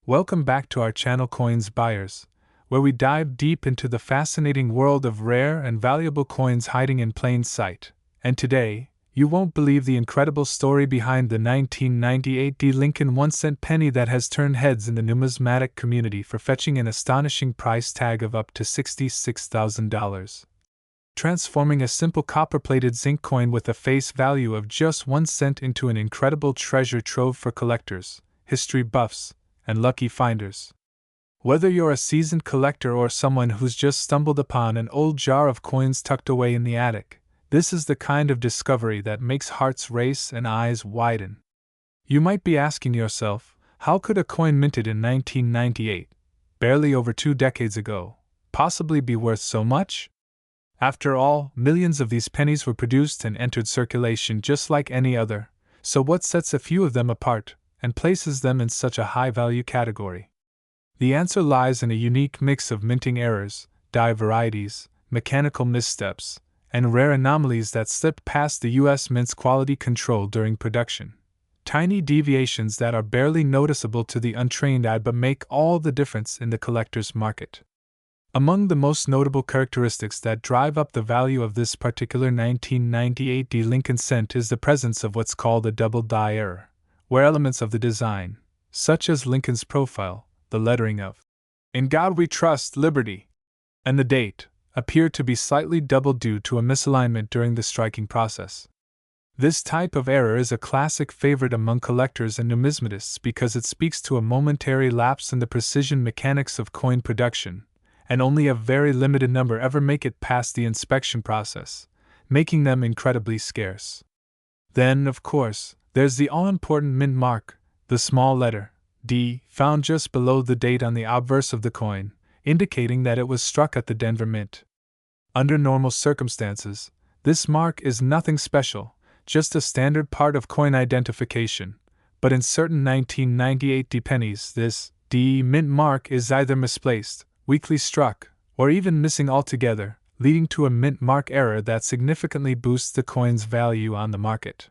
Welcome back to our channel Coins Buyers, where we dive deep into the fascinating world of rare and valuable coins hiding in plain sight. And today, you won't believe the incredible story behind the 1998 D. Lincoln 1-cent penny that has turned heads in the numismatic community for fetching an astonishing price tag of up to $66,000. Transforming a simple copper-plated zinc coin with a face value of just 1 cent into an incredible treasure trove for collectors, history buffs, and lucky finders. Whether you're a seasoned collector or someone who's just stumbled upon an old jar of coins tucked away in the attic, this is the kind of discovery that makes hearts race and eyes widen. You might be asking yourself, how could a coin minted in 1998, barely over 2 decades ago, possibly be worth so much? After all, millions of these pennies were produced and entered circulation just like any other, so what sets a few of them apart and places them in such a high-value category? The answer lies in a unique mix of minting errors, die varieties, mechanical missteps, and rare anomalies that slipped past the U.S. Mint's quality control during production. Tiny deviations that are barely noticeable to the untrained eye but make all the difference in the collector's market. Among the most notable characteristics that drive up the value of this particular 1998 D. Lincoln cent is the presence of what's called a double die error, where elements of the design, such as Lincoln's profile, the lettering of "In God We Trust, Liberty," and the date, appear to be slightly doubled due to a misalignment during the striking process. This type of error is a classic favorite among collectors and numismatists because it speaks to a momentary lapse in the precision mechanics of coin production, and only a very limited number ever make it past the inspection process, making them incredibly scarce. Then, of course, there's the all-important mint mark, the small letter D, found just below the date on the obverse of the coin, indicating that it was struck at the Denver Mint. Under normal circumstances, this mark is nothing special, just a standard part of coin identification, but in certain 1998 D pennies, this D mint mark is either misplaced, weakly struck, or even missing altogether, leading to a mint mark error that significantly boosts the coin's value on the market.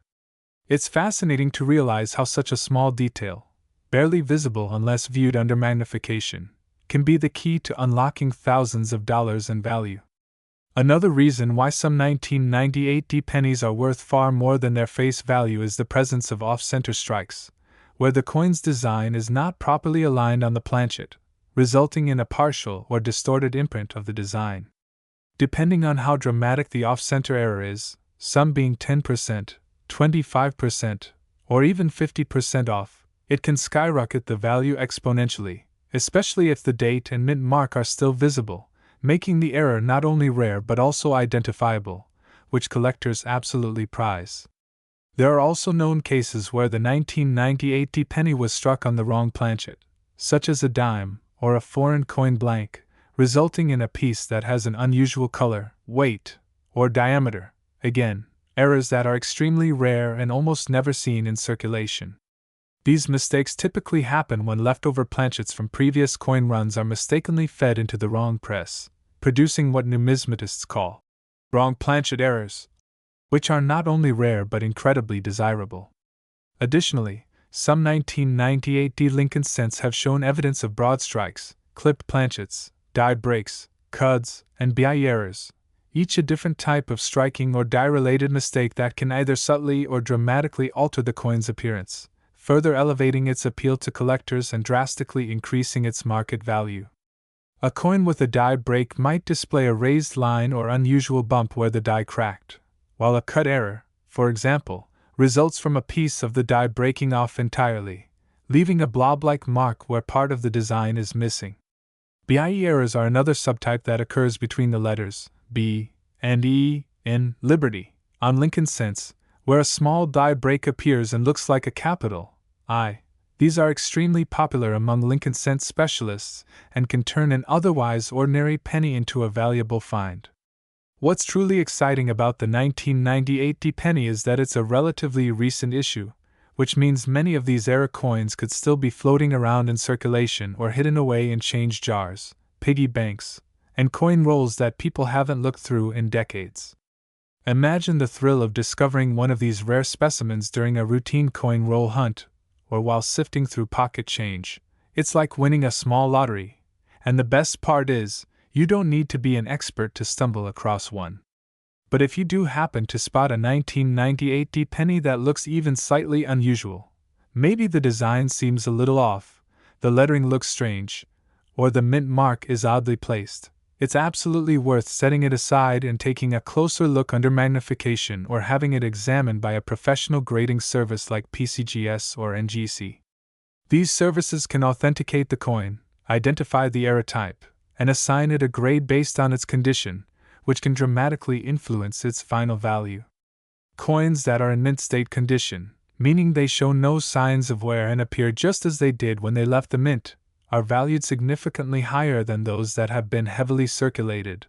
It's fascinating to realize how such a small detail, barely visible unless viewed under magnification, can be the key to unlocking thousands of dollars in value. Another reason why some 1998 D pennies are worth far more than their face value is the presence of off-center strikes, where the coin's design is not properly aligned on the planchet, resulting in a partial or distorted imprint of the design. Depending on how dramatic the off-center error is, some being 10%, 25%, or even 50% off, it can skyrocket the value exponentially, especially if the date and mint mark are still visible, making the error not only rare but also identifiable, which collectors absolutely prize. There are also known cases where the 1998 D penny was struck on the wrong planchet, such as a dime or a foreign coin blank, resulting in a piece that has an unusual color, weight, or diameter. Again, errors that are extremely rare and almost never seen in circulation. These mistakes typically happen when leftover planchets from previous coin runs are mistakenly fed into the wrong press, producing what numismatists call wrong planchet errors, which are not only rare but incredibly desirable. Additionally, some 1998 D Lincoln cents have shown evidence of broad strikes, clipped planchets, die breaks, cuds, and BI errors, each a different type of striking or die-related mistake that can either subtly or dramatically alter the coin's appearance, further elevating its appeal to collectors and drastically increasing its market value. A coin with a die break might display a raised line or unusual bump where the die cracked, while a cut error, for example, results from a piece of the die breaking off entirely, leaving a blob-like mark where part of the design is missing. BIE errors are another subtype that occurs between the letters B and E in Liberty on Lincoln cents, where a small die break appears and looks like a capital I. These are extremely popular among Lincoln cent specialists and can turn an otherwise ordinary penny into a valuable find. What's truly exciting about the 1998 D penny is that it's a relatively recent issue, which means many of these error coins could still be floating around in circulation or hidden away in change jars, piggy banks, and coin rolls that people haven't looked through in decades. Imagine the thrill of discovering one of these rare specimens during a routine coin roll hunt, or while sifting through pocket change, It's like winning a small lottery, and the best part is, you don't need to be an expert to stumble across one. But if you do happen to spot a 1998 D penny that looks even slightly unusual, maybe the design seems a little off, the lettering looks strange, or the mint mark is oddly placed, it's absolutely worth setting it aside and taking a closer look under magnification or having it examined by a professional grading service like PCGS or NGC. These services can authenticate the coin, identify the error type, and assign it a grade based on its condition, which can dramatically influence its final value. Coins that are in mint state condition, meaning they show no signs of wear and appear just as they did when they left the mint, are valued significantly higher than those that have been heavily circulated,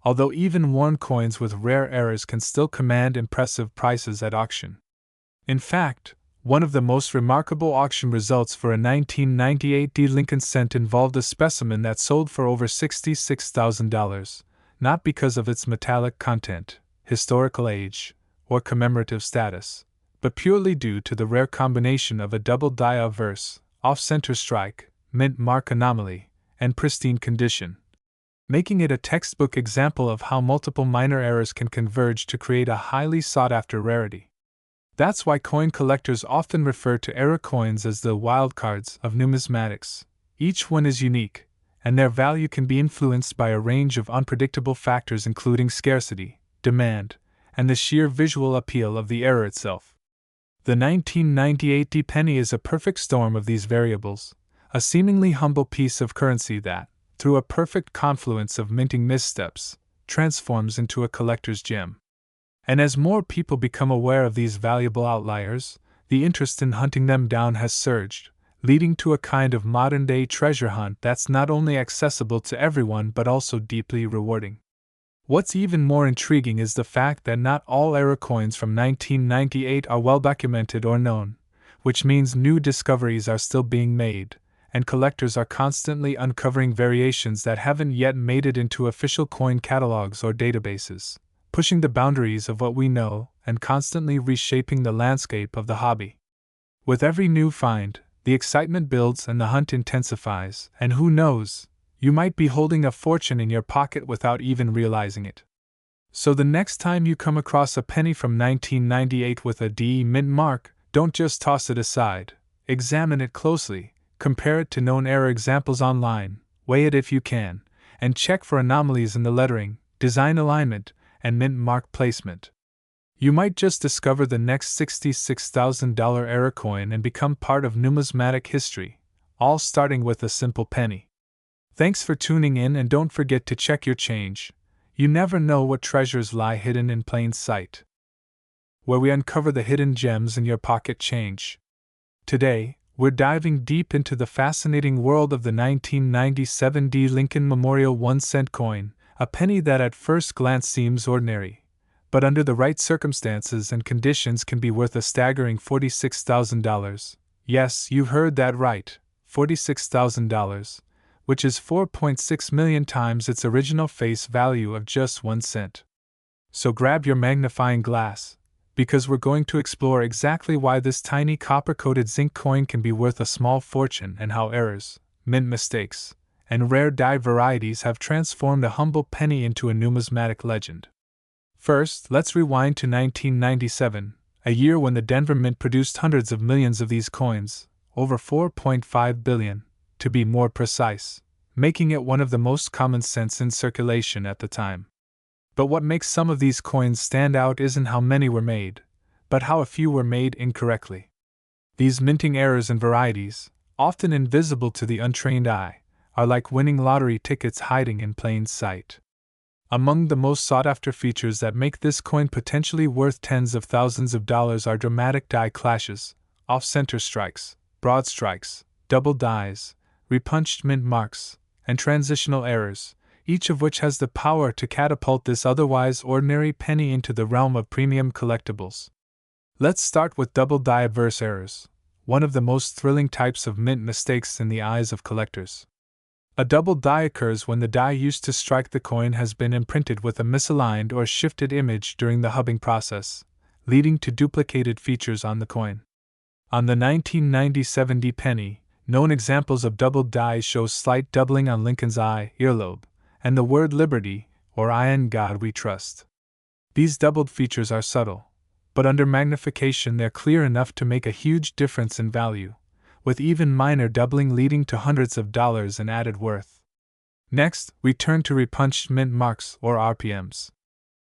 although even worn coins with rare errors can still command impressive prices at auction. In fact, one of the most remarkable auction results for a 1998 D Lincoln cent involved a specimen that sold for over $66,000, not because of its metallic content, historical age, or commemorative status, but purely due to the rare combination of a double die obverse, off-center strike, mint mark anomaly, and pristine condition, making it a textbook example of how multiple minor errors can converge to create a highly sought-after rarity. That's why coin collectors often refer to error coins as the wildcards of numismatics. Each one is unique, and their value can be influenced by a range of unpredictable factors including scarcity, demand, and the sheer visual appeal of the error itself. The 1998 D penny is a perfect storm of these variables, a seemingly humble piece of currency that, through a perfect confluence of minting missteps, transforms into a collector's gem. And as more people become aware of these valuable outliers, the interest in hunting them down has surged, leading to a kind of modern-day treasure hunt that's not only accessible to everyone but also deeply rewarding. What's even more intriguing is the fact that not all error coins from 1998 are well documented or known, which means new discoveries are still being made, and collectors are constantly uncovering variations that haven't yet made it into official coin catalogs or databases, pushing the boundaries of what we know and constantly reshaping the landscape of the hobby. With every new find, the excitement builds and the hunt intensifies, and who knows, you might be holding a fortune in your pocket without even realizing it. So the next time you come across a penny from 1998 with a D mint mark, don't just toss it aside, examine it closely, compare it to known error examples online, weigh it if you can, and check for anomalies in the lettering, design alignment, and mint mark placement. You might just discover the next $66,000 error coin and become part of numismatic history, all starting with a simple penny. Thanks for tuning in, and don't forget to check your change. You never know what treasures lie hidden in plain sight. Where we uncover the hidden gems in your pocket change. Today, we're diving deep into the fascinating world of the 1997 D Lincoln Memorial 1-cent coin, a penny that at first glance seems ordinary, but under the right circumstances and conditions can be worth a staggering $46,000. Yes, you heard that right, $46,000, which is 4.6 million times its original face value of just 1 cent. So grab your magnifying glass, because we're going to explore exactly why this tiny copper-coated zinc coin can be worth a small fortune and how errors, mint mistakes, and rare die varieties have transformed a humble penny into a numismatic legend. First, let's rewind to 1997, a year when the Denver Mint produced hundreds of millions of these coins, over 4.5 billion, to be more precise, making it one of the most common cents in circulation at the time. But what makes some of these coins stand out isn't how many were made, but how a few were made incorrectly. These minting errors and varieties, often invisible to the untrained eye, are like winning lottery tickets hiding in plain sight. Among the most sought-after features that make this coin potentially worth tens of thousands of dollars are dramatic die clashes, off-center strikes, broad strikes, double dies, repunched mint marks, and transitional errors, each of which has the power to catapult this otherwise ordinary penny into the realm of premium collectibles. Let's start with double die adverse errors, one of the most thrilling types of mint mistakes in the eyes of collectors. A double die occurs when the die used to strike the coin has been imprinted with a misaligned or shifted image during the hubbing process, leading to duplicated features on the coin. On the 1997 D penny, Known examples of doubled dies show slight doubling on Lincoln's eye, earlobe, and the word liberty, or I in God we trust. These doubled features are subtle, but under magnification they're clear enough to make a huge difference in value, with even minor doubling leading to hundreds of dollars in added worth. Next, we turn to repunched mint marks, or RPMs.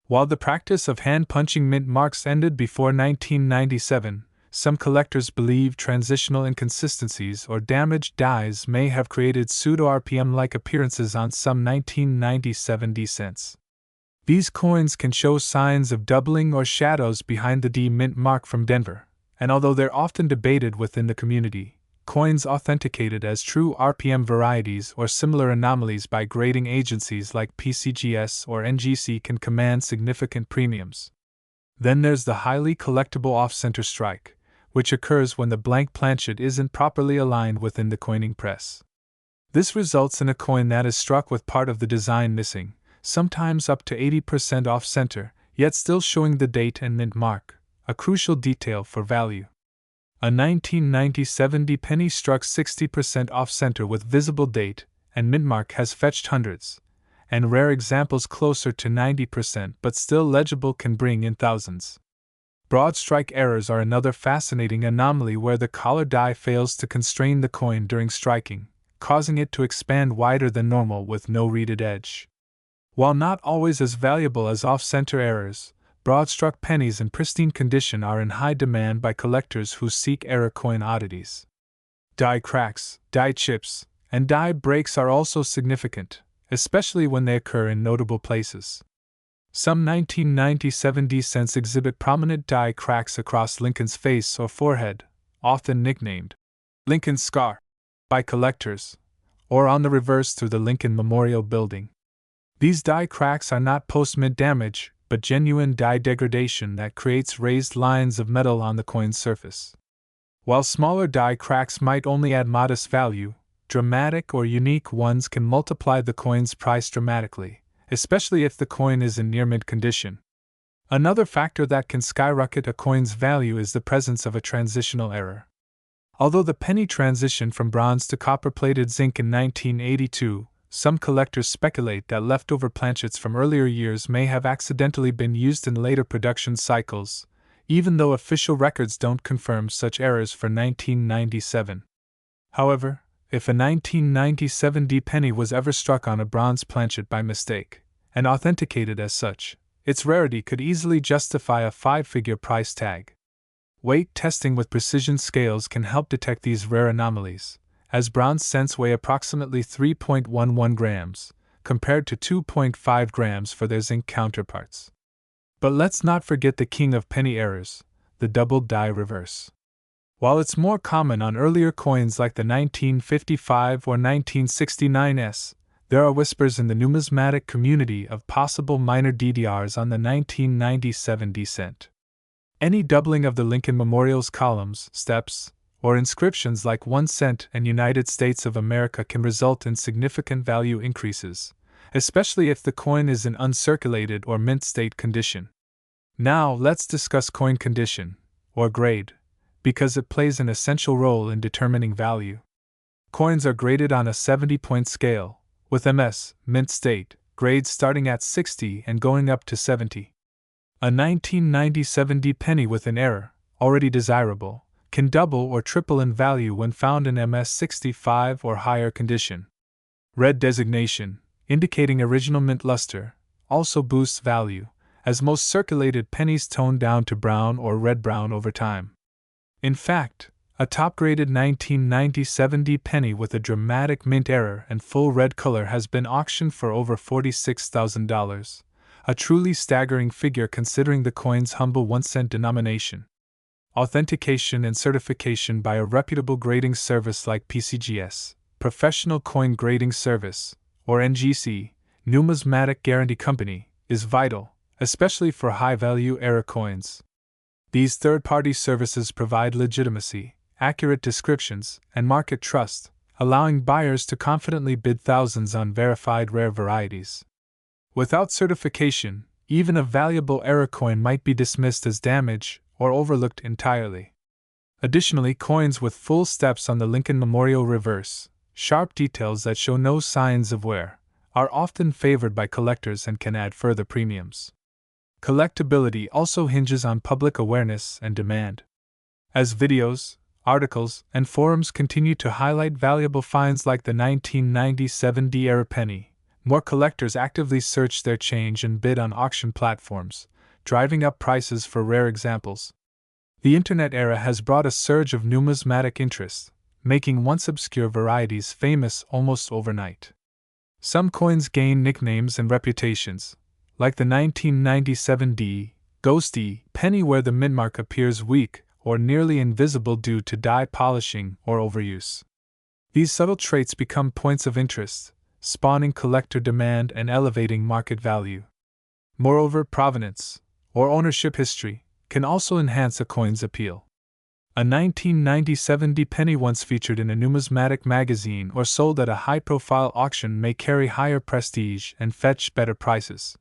While the practice of hand-punching mint marks ended before 1997, some collectors believe transitional inconsistencies or damaged dies may have created pseudo-RPM-like appearances on some 1997 D cents. These coins can show signs of doubling or shadows behind the D mint mark from Denver, and although they're often debated within the community, coins authenticated as true RPM varieties or similar anomalies by grading agencies like PCGS or NGC can command significant premiums. Then there's the highly collectible off-center strike, which occurs when the blank planchet isn't properly aligned within the coining press. This results in a coin that is struck with part of the design missing, sometimes up to 80% off-center, yet still showing the date and mint mark, a crucial detail for value. A 1997 D penny struck 60% off-center with visible date and mint mark has fetched hundreds, and rare examples closer to 90% but still legible can bring in thousands. Broad strike errors are another fascinating anomaly where the collar die fails to constrain the coin during striking, causing it to expand wider than normal with no reeded edge. While not always as valuable as off-center errors, broad-struck pennies in pristine condition are in high demand by collectors who seek error coin oddities. Die cracks, die chips, and die breaks are also significant, especially when they occur in notable places. Some 1997 D cents exhibit prominent die cracks across Lincoln's face or forehead, often nicknamed Lincoln's Scar by collectors, or on the reverse through the Lincoln Memorial Building. These die cracks are not post-mint damage, but genuine die degradation that creates raised lines of metal on the coin's surface. While smaller die cracks might only add modest value, dramatic or unique ones can multiply the coin's price dramatically, especially if the coin is in near-mint condition. Another factor that can skyrocket a coin's value is the presence of a transitional error. Although the penny transitioned from bronze to copper-plated zinc in 1982, some collectors speculate that leftover planchets from earlier years may have accidentally been used in later production cycles, even though official records don't confirm such errors for 1997. However, if a 1997 D penny was ever struck on a bronze planchet by mistake, and authenticated as such, its rarity could easily justify a 5-figure price tag. Weight testing with precision scales can help detect these rare anomalies, as bronze cents weigh approximately 3.11 grams, compared to 2.5 grams for their zinc counterparts. But let's not forget the king of penny errors, the doubled die reverse. While it's more common on earlier coins like the 1955 or 1969s, there are whispers in the numismatic community of possible minor DDRs on the 1997 D cent. Any doubling of the Lincoln Memorial's columns, steps, or inscriptions like 1 cent and United States of America can result in significant value increases, especially if the coin is in uncirculated or mint state condition. Now let's discuss coin condition, or grade, because it plays an essential role in determining value. Coins are graded on a 70-point scale, with MS, mint state, grades starting at 60 and going up to 70. A 1997 D penny with an error, already desirable, can double or triple in value when found in MS 65 or higher condition. Red designation, indicating original mint luster, also boosts value, as most circulated pennies tone down to brown or red-brown over time. In fact, a top-graded 1997 D penny with a dramatic mint error and full red color has been auctioned for over $46,000, a truly staggering figure considering the coin's humble 1-cent denomination. Authentication and certification by a reputable grading service like PCGS, Professional Coin Grading Service, or NGC, Numismatic Guarantee Company, is vital, especially for high-value error coins. These third-party services provide legitimacy, accurate descriptions, and market trust, allowing buyers to confidently bid thousands on verified rare varieties. Without certification, even a valuable error coin might be dismissed as damage or overlooked entirely. Additionally, coins with full steps on the Lincoln Memorial reverse, sharp details that show no signs of wear, are often favored by collectors and can add further premiums. Collectability also hinges on public awareness and demand. As videos, articles, and forums continue to highlight valuable finds like the 1997 D-era penny, more collectors actively search their change and bid on auction platforms, driving up prices for rare examples. The internet era has brought a surge of numismatic interest, making once obscure varieties famous almost overnight. Some coins gain nicknames and reputations, like the 1997 D Ghosty penny, where the mintmark appears weak or nearly invisible due to dye polishing or overuse. These subtle traits become points of interest, spawning collector demand and elevating market value. Moreover, provenance, or ownership history, can also enhance a coin's appeal. A 1997 D penny once featured in a numismatic magazine or sold at a high-profile auction may carry higher prestige and fetch better prices.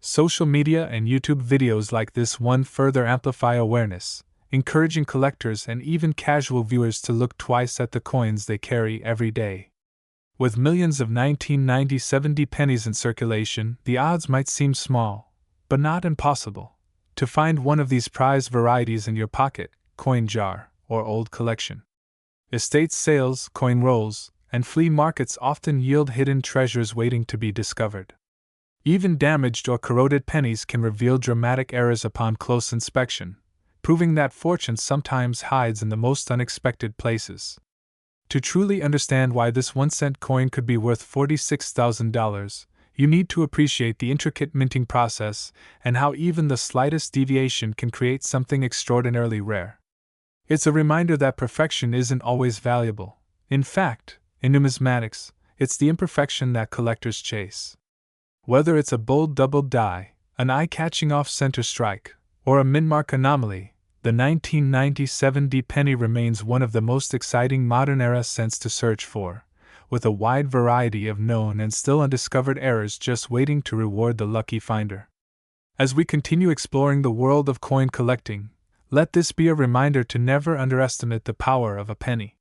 Social media and YouTube videos like this one further amplify awareness, encouraging collectors and even casual viewers to look twice at the coins they carry every day. With millions of 1997 D pennies in circulation, the odds might seem small, but not impossible, to find one of these prized varieties in your pocket, coin jar, or old collection. Estate sales, coin rolls, and flea markets often yield hidden treasures waiting to be discovered. Even damaged or corroded pennies can reveal dramatic errors upon close inspection, proving that fortune sometimes hides in the most unexpected places. To truly understand why this 1-cent coin could be worth $46,000, you need to appreciate the intricate minting process and how even the slightest deviation can create something extraordinarily rare. It's a reminder that perfection isn't always valuable. In fact, in numismatics, it's the imperfection that collectors chase. Whether it's a bold double die, an eye-catching off-center strike, or a mintmark anomaly, the 1997 D penny remains one of the most exciting modern-era cents to search for, with a wide variety of known and still undiscovered errors just waiting to reward the lucky finder. As we continue exploring the world of coin collecting, let this be a reminder to never underestimate the power of a penny.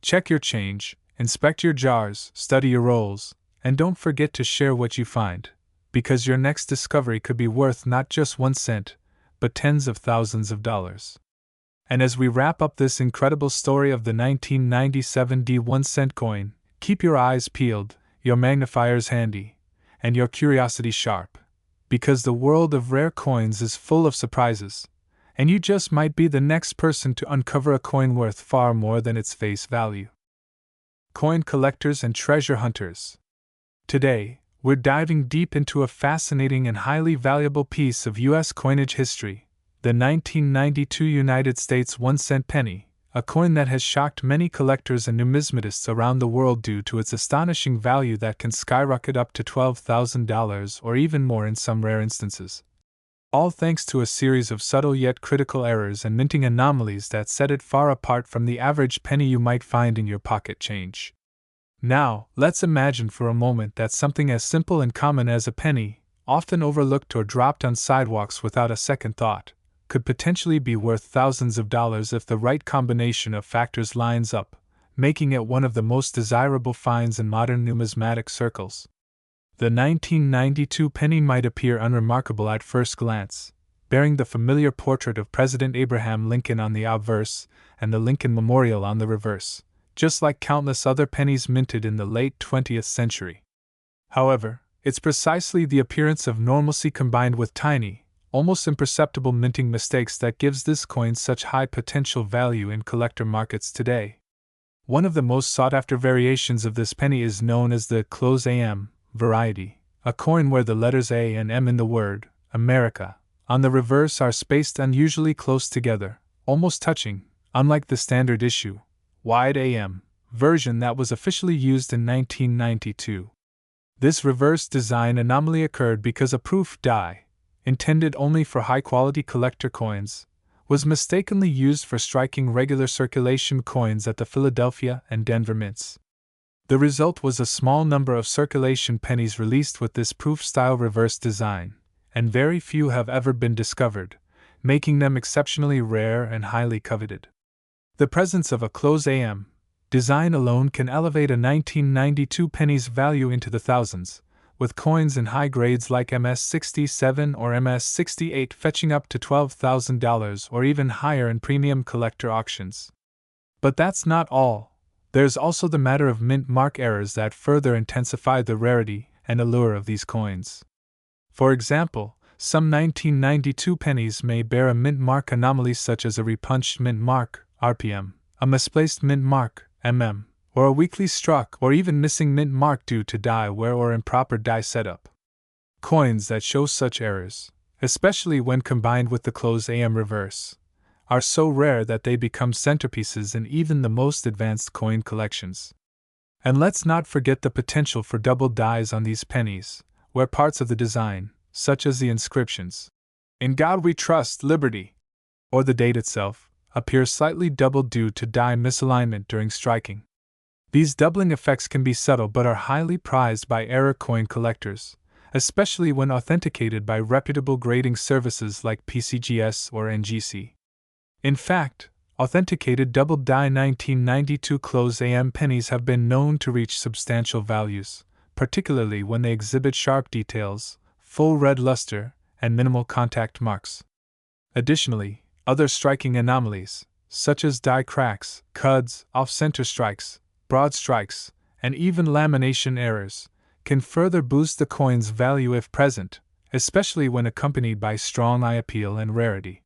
Check your change, inspect your jars, study your rolls, and don't forget to share what you find, because your next discovery could be worth not just 1 cent, but tens of thousands of dollars. And as we wrap up this incredible story of the 1997 D 1-cent coin, keep your eyes peeled, your magnifiers handy, and your curiosity sharp, because the world of rare coins is full of surprises, and you just might be the next person to uncover a coin worth far more than its face value. Coin collectors and treasure hunters. Today, we're diving deep into a fascinating and highly valuable piece of U.S. coinage history, the 1992 United States 1-cent penny, a coin that has shocked many collectors and numismatists around the world due to its astonishing value that can skyrocket up to $12,000 or even more in some rare instances. All thanks to a series of subtle yet critical errors and minting anomalies that set it far apart from the average penny you might find in your pocket change. Now, let's imagine for a moment that something as simple and common as a penny, often overlooked or dropped on sidewalks without a second thought, could potentially be worth thousands of dollars if the right combination of factors lines up, making it one of the most desirable finds in modern numismatic circles. The 1992 penny might appear unremarkable at first glance, bearing the familiar portrait of President Abraham Lincoln on the obverse and the Lincoln Memorial on the reverse, just like countless other pennies minted in the late 20th century. However, it's precisely the appearance of normalcy combined with tiny, almost imperceptible minting mistakes that gives this coin such high potential value in collector markets today. One of the most sought-after variations of this penny is known as the close AM variety, a coin where the letters A and M in the word America on the reverse are spaced unusually close together, almost touching, unlike the standard issue wide AM version that was officially used in 1992. This reverse design anomaly occurred because a proof die, intended only for high-quality collector coins, was mistakenly used for striking regular circulation coins at the Philadelphia and Denver mints. The result was a small number of circulation pennies released with this proof-style reverse design, and very few have ever been discovered, making them exceptionally rare and highly coveted. The presence of a close AM design alone can elevate a 1992 penny's value into the thousands, with coins in high grades like MS-67 or MS-68 fetching up to $12,000 or even higher in premium collector auctions. But that's not all. There's also the matter of mint mark errors that further intensify the rarity and allure of these coins. For example, some 1992 pennies may bear a mint mark anomaly such as a repunched mint mark, RPM, a misplaced mint mark, MM, or a weakly struck or even missing mint mark due to die wear or improper die setup. Coins that show such errors, especially when combined with the close AM reverse, are so rare that they become centerpieces in even the most advanced coin collections. And let's not forget the potential for double dies on these pennies, where parts of the design, such as the inscriptions, "In God We Trust, Liberty," or the date itself, appear slightly doubled due to die misalignment during striking. These doubling effects can be subtle but are highly prized by error coin collectors, especially when authenticated by reputable grading services like PCGS or NGC. In fact, authenticated doubled die 1992 close AM pennies have been known to reach substantial values, particularly when they exhibit sharp details, full red luster, and minimal contact marks. Additionally, other striking anomalies, such as die cracks, cuds, off-center strikes, broad strikes, and even lamination errors, can further boost the coin's value if present, especially when accompanied by strong eye appeal and rarity.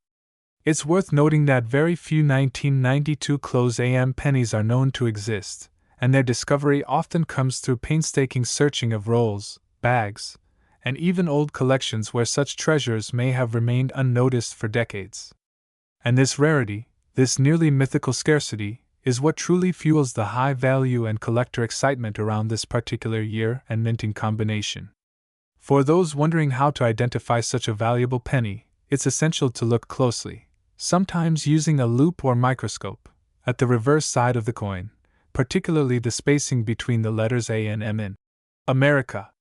It's worth noting that very few 1992 close AM pennies are known to exist, and their discovery often comes through painstaking searching of rolls, bags, and even old collections where such treasures may have remained unnoticed for decades. And this rarity, this nearly mythical scarcity, is what truly fuels the high value and collector excitement around this particular year and minting combination. For those wondering how to identify such a valuable penny, it's essential to look closely, sometimes using a loupe or microscope, at the reverse side of the coin, particularly the spacing between the letters A and M in America.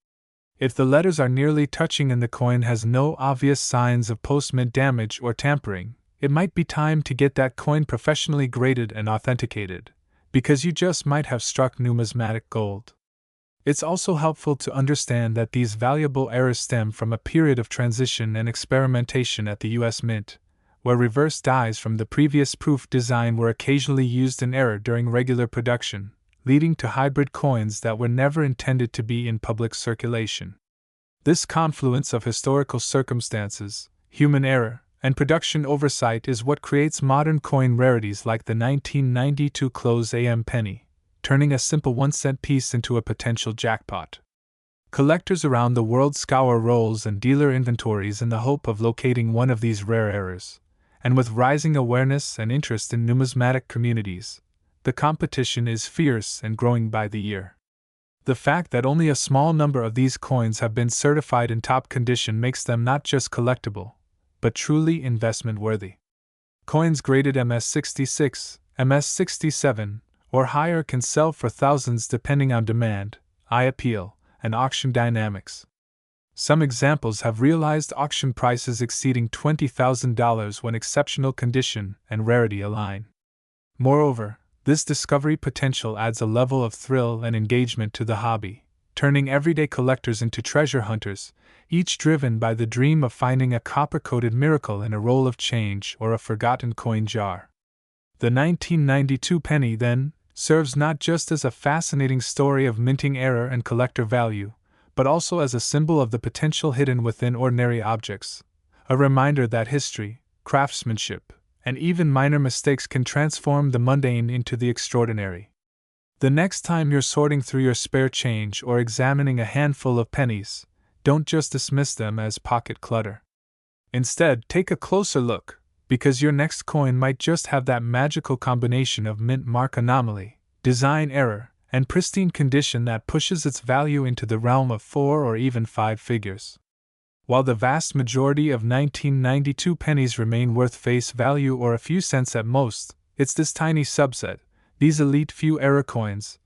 If the letters are nearly touching and the coin has no obvious signs of post-mint damage or tampering, it might be time to get that coin professionally graded and authenticated, because you just might have struck numismatic gold. It's also helpful to understand that these valuable errors stem from a period of transition and experimentation at the US Mint, where reverse dies from the previous proof design were occasionally used in error during regular production, leading to hybrid coins that were never intended to be in public circulation. This confluence of historical circumstances, human error, and production oversight is what creates modern coin rarities like the 1992 close AM penny, turning a simple 1-cent piece into a potential jackpot. Collectors around the world scour rolls and dealer inventories in the hope of locating one of these rare errors, and with rising awareness and interest in numismatic communities, the competition is fierce and growing by the year. The fact that only a small number of these coins have been certified in top condition makes them not just collectible, but truly investment-worthy. Coins graded MS-66, MS-67, or higher can sell for thousands depending on demand, eye appeal, and auction dynamics. Some examples have realized auction prices exceeding $20,000 when exceptional condition and rarity align. Moreover, this discovery potential adds a level of thrill and engagement to the hobby, turning everyday collectors into treasure hunters, each driven by the dream of finding a copper-coated miracle in a roll of change or a forgotten coin jar. The 1992 penny, then, serves not just as a fascinating story of minting error and collector value, but also as a symbol of the potential hidden within ordinary objects, a reminder that history, craftsmanship, and even minor mistakes can transform the mundane into the extraordinary. The next time you're sorting through your spare change or examining a handful of pennies, don't just dismiss them as pocket clutter. Instead, take a closer look, because your next coin might just have that magical combination of mint mark anomaly, design error, and pristine condition that pushes its value into the realm of 4 or even 5 figures. While the vast majority of 1992 pennies remain worth face value or a few cents at most, it's this tiny subset, these elite few error coins,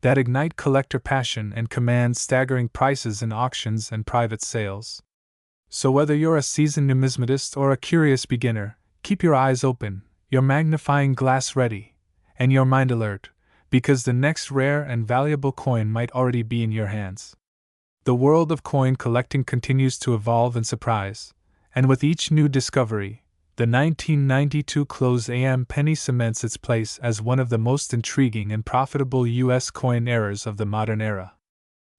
that ignite collector passion and command staggering prices in auctions and private sales. So whether you're a seasoned numismatist or a curious beginner, keep your eyes open, your magnifying glass ready, and your mind alert, because the next rare and valuable coin might already be in your hands. The world of coin collecting continues to evolve and surprise, and with each new discovery, the 1992 closed AM penny cements its place as one of the most intriguing and profitable U.S. coin eras of the modern era.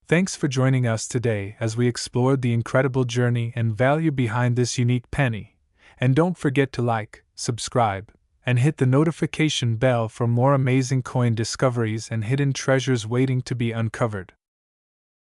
Thanks for joining us today as we explored the incredible journey and value behind this unique penny. And don't forget to like, subscribe, and hit the notification bell for more amazing coin discoveries and hidden treasures waiting to be uncovered.